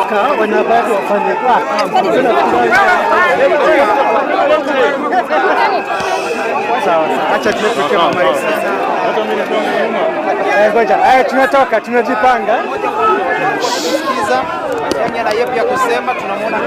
mpaka wanabaki wafanye sawa. Acha tuweke mama sasa. Ngoja, tunatoka tunajipanga. Sikiza, Kenya na yeye pia kusema tunamwona